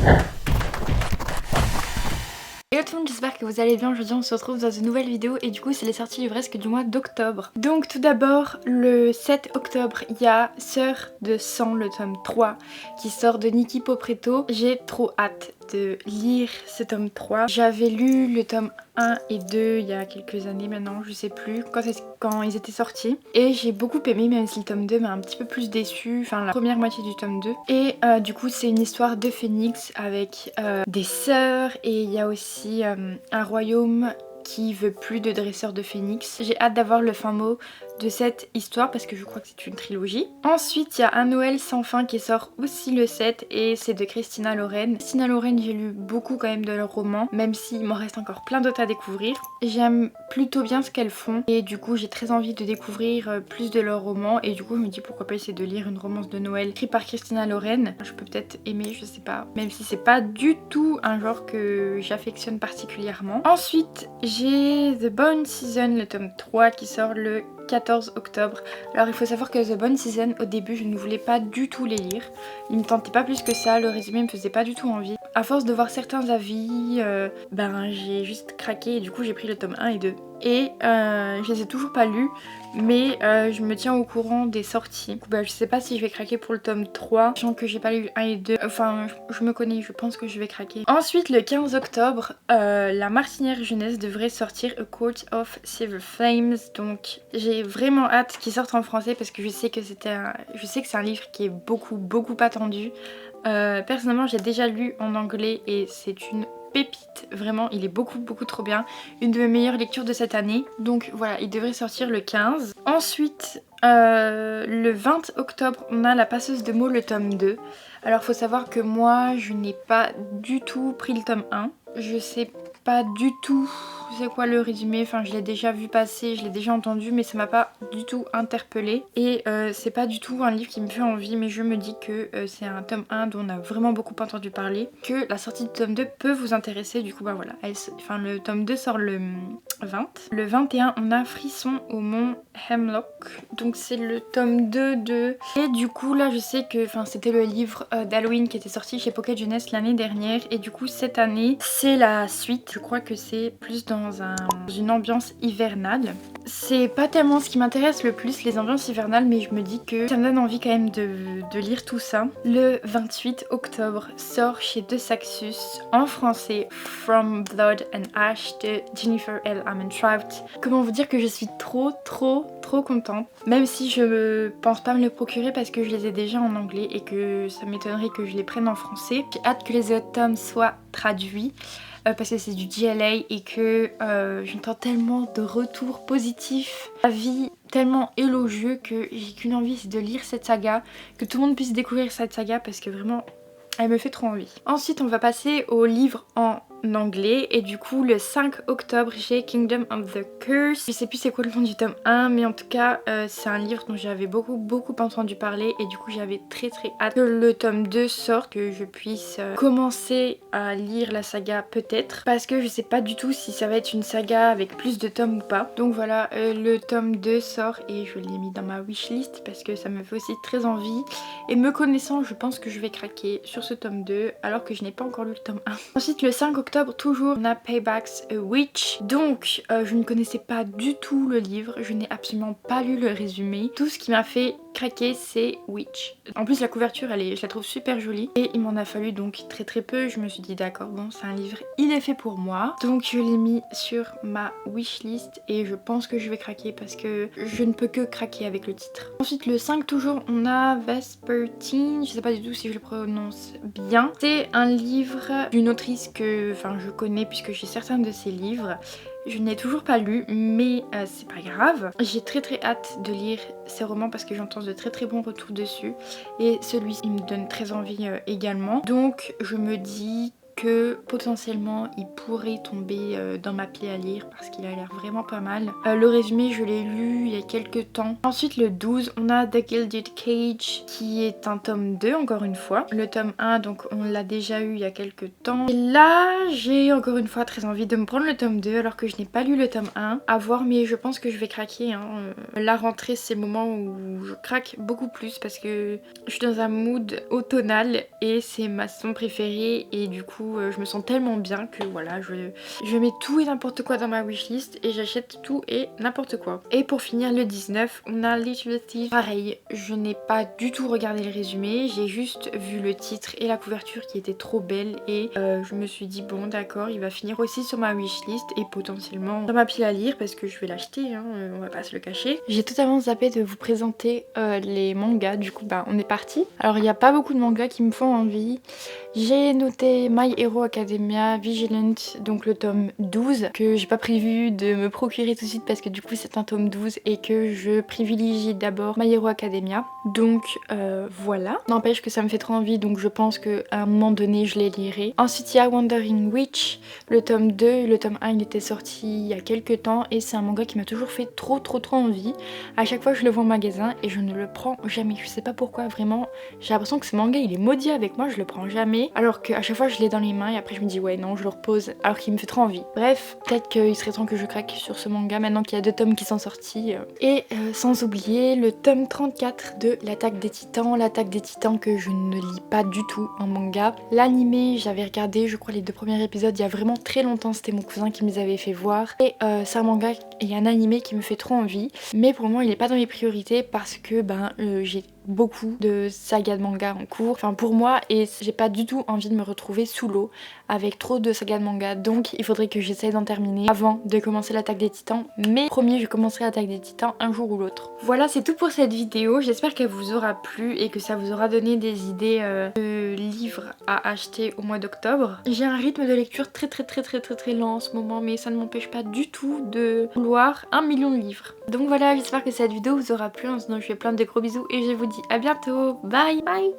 Hello tout le monde, j'espère que vous allez bien. Aujourd'hui on se retrouve dans une nouvelle vidéo et du coup c'est les sorties livresques du mois d'octobre. Donc tout d'abord le 7 octobre il y a Sœur de sang, le tome 3 qui sort de Nikki Popretto. J'ai trop hâte de lire ce tome 3. J'avais lu le tome 1 et 2 il y a quelques années maintenant, je sais plus quand ils étaient sortis. Et j'ai beaucoup aimé, même si le tome 2 m'a un petit peu plus déçue, enfin la première moitié du tome 2. Et du coup c'est une histoire de phénix avec des sœurs et il y a aussi un royaume qui veut plus de dresseurs de phénix. J'ai hâte d'avoir le fin mot de cette histoire parce que je crois que c'est une trilogie. Ensuite il y a Un Noël sans fin qui sort aussi le 7 et c'est de Christina Lauren. Christina Lauren, j'ai lu beaucoup quand même de leurs romans, même s'il m'en reste encore plein d'autres à découvrir. J'aime plutôt bien ce qu'elles font et du coup j'ai très envie de découvrir plus de leurs romans et du coup je me dis pourquoi pas essayer de lire une romance de Noël écrite par Christina Lauren. Je peux peut-être aimer, je sais pas, même si c'est pas du tout un genre que j'affectionne particulièrement. Ensuite j'ai The Bone Season, le tome 3 qui sort le 14 octobre. Alors il faut savoir que The Bone Season, au début je ne voulais pas du tout les lire. Ils me tentaient pas plus que ça, le résumé me faisait pas du tout envie. À force de voir certains avis, j'ai juste craqué et du coup j'ai pris le tome 1 et 2. Et je les ai toujours pas lus, mais je me tiens au courant des sorties. Je sais pas si je vais craquer pour le tome 3, sachant que j'ai pas lu le 1 et 2. Enfin, je me connais, je pense que je vais craquer. Ensuite, le 15 octobre, la Martinière jeunesse devrait sortir A Court of Silver Flames. Donc j'ai vraiment hâte qu'il sorte en français parce que je sais que c'est un livre qui est beaucoup attendu. Personnellement, j'ai déjà lu en anglais et c'est une pépite, vraiment il est beaucoup trop bien, une de mes meilleures lectures de cette année, donc voilà, il devrait sortir le 15. Ensuite le 20 octobre on a La Passeuse de mots, le tome 2. Alors faut savoir que moi je n'ai pas du tout pris le tome 1, je sais pas du tout c'est quoi le résumé, enfin je l'ai déjà vu passer, je l'ai déjà entendu mais ça m'a pas du tout interpellée et c'est pas du tout un livre qui me fait envie, mais je me dis que c'est un tome 1 dont on a vraiment beaucoup entendu parler, que la sortie du tome 2 peut vous intéresser. Du coup bah voilà, le tome 2 sort le 20. Le 21 on a Frisson au mont Hemlock, donc c'est le tome 2 de... Et du coup là je sais que c'était le livre d'Halloween qui était sorti chez Pocket Jeunesse l'année dernière et du coup cette année c'est la suite. Je crois que c'est plus dans une ambiance hivernale. C'est pas tellement ce qui m'intéresse le plus, les ambiances hivernales, mais je me dis que ça me donne envie quand même de lire tout ça. Le 28 octobre sort chez De Saxus en français From Blood and Ash de Jennifer L. Armentrout. Comment vous dire que je suis trop contente, même si je pense pas me le procurer parce que je les ai déjà en anglais et que ça m'étonnerait que je les prenne en français. J'ai hâte que les autres tomes soient traduits. Parce que c'est du GLA et que j'entends tellement de retours positifs, avis tellement élogieux que j'ai qu'une envie, c'est de lire cette saga, que tout le monde puisse découvrir cette saga parce que vraiment elle me fait trop envie. Ensuite on va passer au livre en anglais et du coup le 5 octobre j'ai Kingdom of the Curse. Je sais plus c'est quoi le nom du tome 1, mais en tout cas c'est un livre dont j'avais beaucoup entendu parler et du coup j'avais très hâte que le tome 2 sorte, que je puisse commencer à lire la saga peut-être, parce que je sais pas du tout si ça va être une saga avec plus de tomes ou pas. Donc voilà, le tome 2 sort et je l'ai mis dans ma wishlist parce que ça me fait aussi très envie et me connaissant je pense que je vais craquer sur ce tome 2 alors que je n'ai pas encore lu le tome 1. Ensuite le 5 octobre toujours on a Paybacks a Witch. Donc je ne connaissais pas du tout le livre, je n'ai absolument pas lu le résumé. Tout ce qui m'a fait craquer c'est Witch. En plus la couverture je la trouve super jolie et il m'en a fallu donc très peu. Je me suis dit d'accord, bon c'est un livre, il est fait pour moi. Donc je l'ai mis sur ma wishlist et je pense que je vais craquer parce que je ne peux que craquer avec le titre. Ensuite le 5 toujours on a Vespertine, je sais pas du tout si je le prononce bien. C'est un livre d'une autrice que je connais puisque j'ai certains de ses livres. Je n'ai toujours pas lu mais c'est pas grave. J'ai très hâte de lire ces romans parce que j'entends de très bons retours dessus et celui-ci il me donne très envie également. Donc je me dis que potentiellement il pourrait tomber dans ma plaie à lire parce qu'il a l'air vraiment pas mal. Le résumé je l'ai lu il y a quelques temps. Ensuite le 12 on a The Gilded Cage qui est un tome 2 encore une fois. Le tome 1 donc on l'a déjà eu il y a quelques temps. Et là j'ai encore une fois très envie de me prendre le tome 2 alors que je n'ai pas lu le tome 1. À voir mais je pense que je vais craquer hein. La rentrée c'est le moment où je craque beaucoup plus parce que je suis dans un mood automnal et c'est ma saison préférée et du coup je me sens tellement bien que voilà je mets tout et n'importe quoi dans ma wishlist et j'achète tout et n'importe quoi. Et pour finir le 19 on a Little Thief. Pareil je n'ai pas du tout regardé le résumé, j'ai juste vu le titre et la couverture qui était trop belle et je me suis dit bon d'accord il va finir aussi sur ma wishlist et potentiellement dans ma pile à lire parce que je vais l'acheter hein, on va pas se le cacher. J'ai totalement zappé de vous présenter les mangas, du coup bah on est parti. Alors il n'y a pas beaucoup de mangas qui me font envie. J'ai noté My Hero Academia Vigilant, donc le tome 12 que j'ai pas prévu de me procurer tout de suite parce que du coup c'est un tome 12 et que je privilégie d'abord My Hero Academia. Donc voilà. N'empêche que ça me fait trop envie donc je pense qu'à un moment donné je les lirai. Ensuite il y a Wandering Witch, le tome 2, le tome 1 il était sorti il y a quelques temps et c'est un manga qui m'a toujours fait trop envie. À chaque fois je le vois au magasin et je ne le prends jamais. Je sais pas pourquoi vraiment. J'ai l'impression que ce manga il est maudit avec moi, je le prends jamais. Alors qu'à chaque fois je l'ai dans les mains et après je me dis ouais non je le repose alors qu'il me fait trop envie. Bref, peut-être qu'il serait temps que je craque sur ce manga maintenant qu'il y a 2 tomes qui sont sortis. Et sans oublier le tome 34 de l'Attaque des Titans. L'Attaque des Titans que je ne lis pas du tout en manga. L'animé j'avais regardé je crois les 2 premiers épisodes il y a vraiment très longtemps, c'était mon cousin qui me les avait fait voir. Et c'est un manga et un animé qui me fait trop envie. Mais pour moi il n'est pas dans mes priorités parce que j'ai beaucoup de sagas de manga en cours, enfin pour moi, et j'ai pas du tout envie de me retrouver sous l'eau avec trop de sagas de manga, donc il faudrait que j'essaye d'en terminer avant de commencer l'Attaque des Titans, mais promis je commencerai l'Attaque des Titans un jour ou l'autre. Voilà c'est tout pour cette vidéo, j'espère qu'elle vous aura plu et que ça vous aura donné des idées de livres à acheter au mois d'octobre. J'ai un rythme de lecture très lent en ce moment mais ça ne m'empêche pas du tout de vouloir 1 million de livres. Donc voilà j'espère que cette vidéo vous aura plu, sinon je fais plein de gros bisous et je vous dis à bientôt, bye bye.